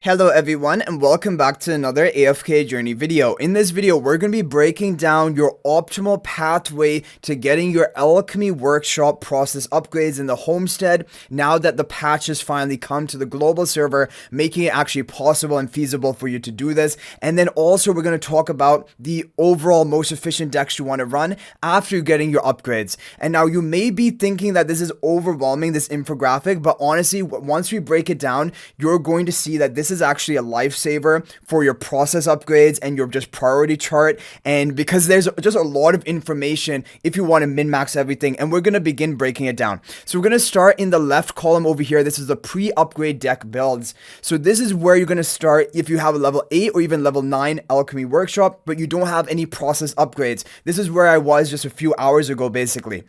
Hello everyone and welcome back to another AFK journey video. In this video, we're going to be breaking down your optimal pathway to getting your Alchemy workshop process upgrades in the Homestead now that the patch has finally come to the global server, making it actually possible and feasible for you to do this. And then also we're going to talk about the overall most efficient decks you want to run after getting your upgrades. And now you may be thinking that this is overwhelming, this infographic, but honestly, once we break it down, you're going to see that this is actually a lifesaver for your process upgrades and your just priority chart. And because there's just a lot of information if you want to min-max everything, and we're going to begin breaking it down. So we're going to start in the left column over here. This is the pre-upgrade deck builds. So this is where you're going to start if you have a level 8 or even level 9 Alchemy workshop, but you don't have any process upgrades. This is where I was just a few hours ago, basically.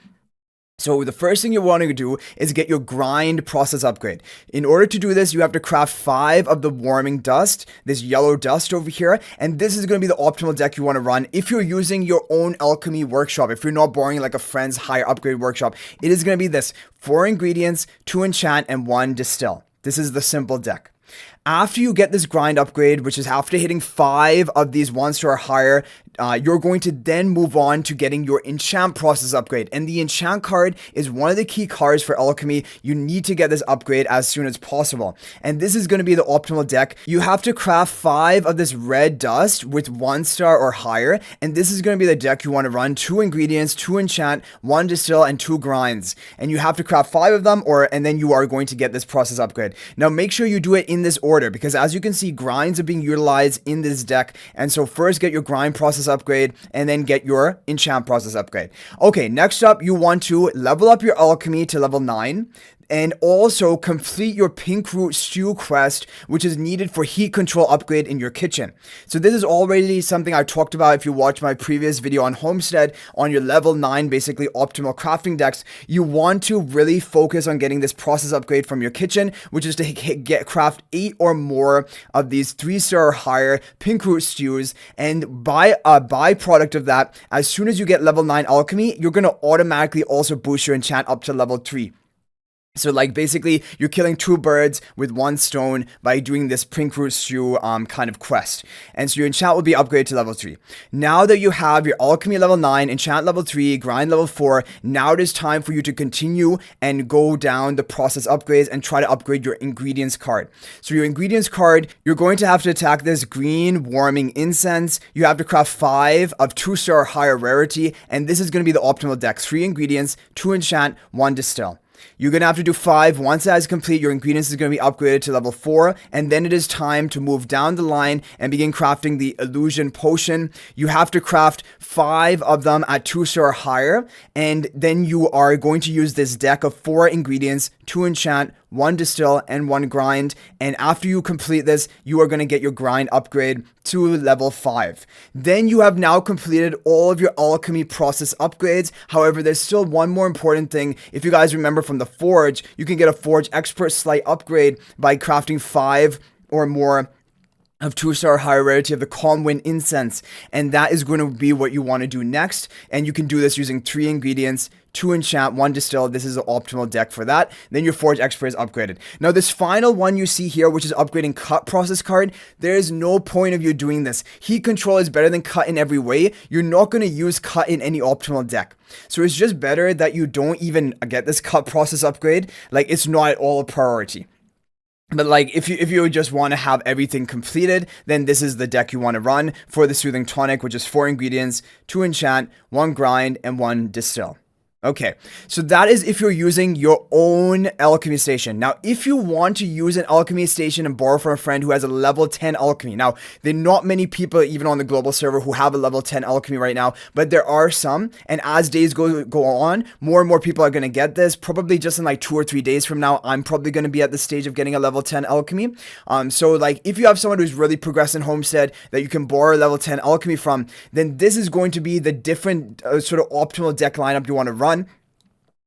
So the first thing you want to do is get your grind process upgrade. In order to do this, you have to craft 5 of the warming dust, this yellow dust over here, and this is going to be the optimal deck you want to run if you're using your own Alchemy workshop. If you're not borrowing like a friend's higher upgrade workshop, it is going to be this: 4 ingredients, 2 enchant, and 1 distill. This is the simple deck. After you get this grind upgrade, which is after hitting 5 of these 1-star or higher, you're going to then move on to getting your enchant process upgrade. And the enchant card is one of the key cards for Alchemy. You need to get this upgrade as soon as possible. And this is going to be the optimal deck. You have to craft 5 of this red dust with 1-star or higher. And this is going to be the deck you want to run: 2 ingredients, 2 enchant, 1 distill, and 2 grinds. And you have to craft 5 of them, and then you are going to get this process upgrade. Now make sure you do it in this order, because as you can see, grinds are being utilized in this deck. And so first get your grind process upgrade and then get your enchant process upgrade. Okay, next up, you want to level up your Alchemy to level 9. And also complete your pink root stew quest, which is needed for heat control upgrade in your kitchen. So this is already something I talked about if you watch my previous video on Homestead on your level 9, basically optimal crafting decks. You want to really focus on getting this process upgrade from your kitchen, which is to craft 8 or more of these 3-star or higher pink root stews. And by a byproduct of that, as soon as you get level 9 Alchemy, you're going to automatically also boost your enchant up to level 3. So like basically you're killing 2 birds with 1 stone by doing this pink root stew kind of quest. And so your enchant will be upgraded to level 3. Now that you have your Alchemy level 9, enchant level 3, grind level 4, now it is time for you to continue and go down the process upgrades and try to upgrade your ingredients card. So your ingredients card, you're going to have to attack this green warming incense. You have to craft 5 of 2-star or higher rarity, and this is going to be the optimal deck: 3 ingredients, 2 enchant, 1 distill. You're going to have to do 5. Once that is complete, your ingredients is going to be upgraded to level 4. And then it is time to move down the line and begin crafting the illusion potion. You have to craft 5 of them at 2-star or higher. And then you are going to use this deck of 4 ingredients, 2 enchant, 1 distill, and 1 grind. And after you complete this, you are going to get your grind upgrade to level 5. Then you have now completed all of your Alchemy process upgrades. However, there's still one more important thing. If you guys remember from the Forge, you can get a Forge Expert slight upgrade by crafting 5 or more of 2-star higher rarity of the Calm Wind Incense. And that is going to be what you want to do next. And you can do this using 3 ingredients, 2 enchant, 1 distill. This is the optimal deck for that. Then your Forge Expert is upgraded. Now this final one you see here, which is upgrading Cut process card, there is no point of you doing this. Heat control is better than Cut in every way. You're not going to use Cut in any optimal deck. So it's just better that you don't even get this Cut process upgrade. Like, it's not at all a priority. But like, if you just want to have everything completed, then this is the deck you want to run for the Soothing Tonic, which is 4 ingredients, 2 enchant, 1 grind, and 1 distill. Okay, so that is if you're using your own Alchemy station. Now, if you want to use an Alchemy station and borrow from a friend who has a level 10 Alchemy. Now, there are not many people even on the global server who have a level 10 Alchemy right now, but there are some. And as days go on, more and more people are going to get this. Probably just in like 2 or 3 days from now, I'm probably going to be at the stage of getting a level 10 Alchemy. So like, if you have someone who's really progressed in Homestead that you can borrow a level 10 Alchemy from, then this is going to be the different sort of optimal deck lineup you want to run.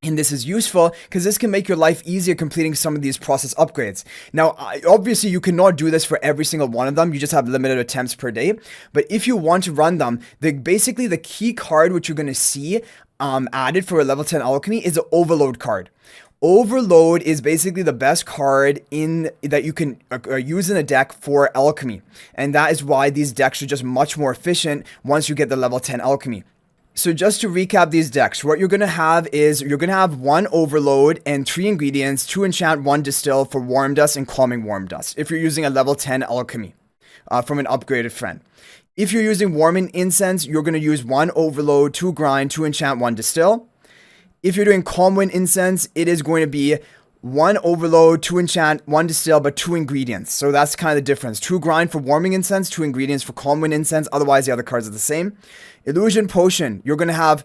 And this is useful because this can make your life easier completing some of these process upgrades. Now, obviously, you cannot do this for every single one of them. You just have limited attempts per day. But if you want to run them, basically the key card which you're going to see added for a level 10 Alchemy is the Overload card. Overload is basically the best card in that you can use in a deck for Alchemy, and that is why these decks are just much more efficient once you get the level 10 Alchemy. So just to recap these decks, what you're going to have is you're going to have 1 Overload and 3 ingredients, 2 Enchant, 1 Distill for Warm Dust and Calming Warm Dust, if you're using a level 10 Alchemy from an upgraded friend. If you're using Warming Incense, you're going to use 1 Overload, 2 Grind, 2 Enchant, 1 Distill. If you're doing Calm Wind Incense, it is going to be 1 Overload, 2 Enchant, 1 Distill, but 2 ingredients. So that's kind of the difference. 2 Grind for Warming Incense, 2 ingredients for Calm Wind Incense. Otherwise, the other cards are the same. Illusion Potion, you're going to have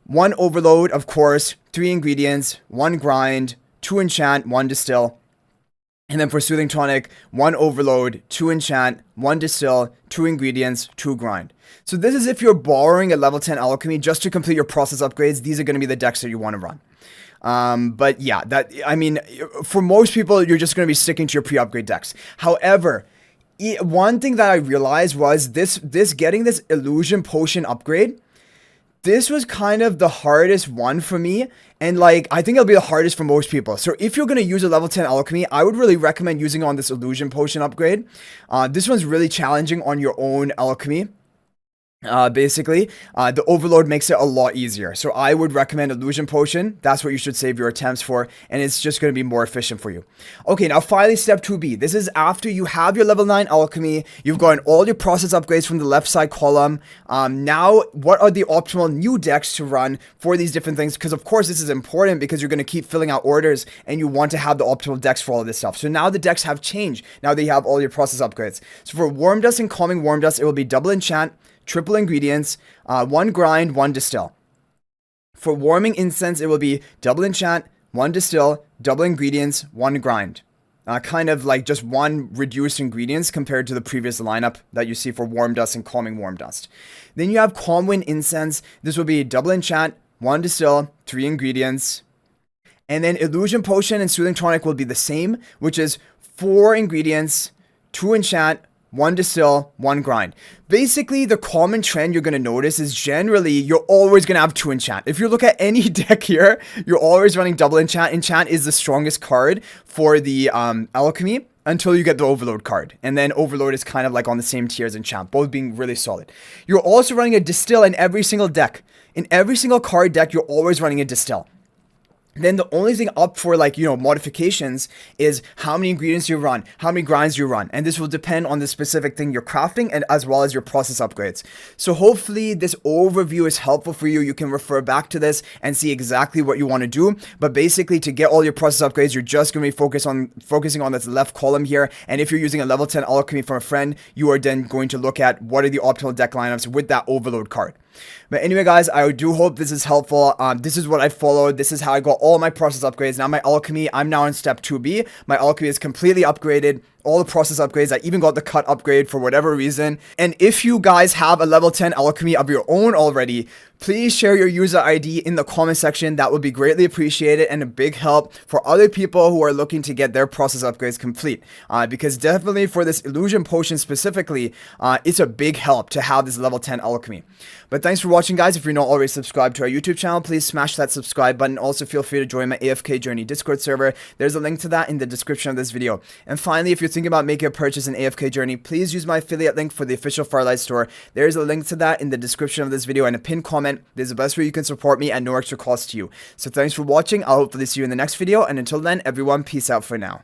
1 Overload, of course, 3 ingredients, 1 Grind, 2 Enchant, 1 Distill. And then for Soothing Tonic, 1 Overload, 2 Enchant, 1 Distill, 2 ingredients, 2 Grind. So this is if you're borrowing a level 10 Alchemy just to complete your process upgrades. These are going to be the decks that you want to run. But yeah, for most people, you're just going to be sticking to your pre-upgrade decks. However, one thing that I realized was getting this Illusion Potion upgrade. This was kind of the hardest one for me, and I think it'll be the hardest for most people. So if you're going to use a level 10 Alchemy, I would really recommend using on this Illusion Potion upgrade. This one's really challenging on your own Alchemy. The Overload makes it a lot easier. So I would recommend Illusion Potion. That's what you should save your attempts for, and it's just going to be more efficient for you. Okay, now finally step 2B. This is after you have your level 9 Alchemy, you've gotten all your process upgrades from the left side column. Now, what are the optimal new decks to run for these different things? Because of course this is important because you're going to keep filling out orders and you want to have the optimal decks for all of this stuff. So now the decks have changed. Now that you have all your process upgrades. So for Warm Dust and Calming Warm Dust, it will be double enchant, triple ingredients, 1 grind, 1 distill. For Warming Incense, it will be double enchant, 1 distill, double ingredients, 1 grind. Kind of like just 1 reduced ingredients compared to the previous lineup that you see for Warm Dust and Calming Warm Dust. Then you have Calm Wind Incense. This will be double enchant, 1 distill, 3 ingredients. And then Illusion Potion and Soothing Tonic will be the same, which is 4 ingredients, 2 enchant, 1 distill, 1 grind. Basically, the common trend you're going to notice is generally you're always going to have 2 enchant. If you look at any deck here, you're always running double enchant. Enchant is the strongest card for the Alchemy until you get the Overload card. And then Overload is kind of like on the same tier as enchant, both being really solid. You're also running a distill in every single deck. In every single card deck, you're always running a distill. Then the only thing up for modifications is how many ingredients you run, how many grinds you run. And this will depend on the specific thing you're crafting and as well as your process upgrades. So hopefully this overview is helpful for you. You can refer back to this and see exactly what you want to do. But basically to get all your process upgrades, you're just going to be focusing on this left column here. And if you're using a level 10 Alchemy from a friend, you are then going to look at what are the optimal deck lineups with that Overload card. But anyway, guys, I do hope this is helpful. This is what I followed. This is how I got all my process upgrades. Now my Alchemy, I'm now in step 2B. My Alchemy is completely upgraded. All the process upgrades. I even got the cut upgrade for whatever reason. And if you guys have a level 10 Alchemy of your own already, please share your user ID in the comment section. That would be greatly appreciated and a big help for other people who are looking to get their process upgrades complete. Because definitely for this Illusion Potion specifically, it's a big help to have this level 10 Alchemy. But thanks for watching, guys. If you're not already subscribed to our YouTube channel, please smash that subscribe button. Also, feel free to join my AFK Journey Discord server. There's a link to that in the description of this video. And finally, if you're thinking about making a purchase in AFK Journey, please use my affiliate link for the official Farlight store. There's a link to that in the description of this video and a pinned comment. This is the best way you can support me at no extra cost to you. So thanks for watching. I'll hopefully see you in the next video. And until then, everyone, peace out for now.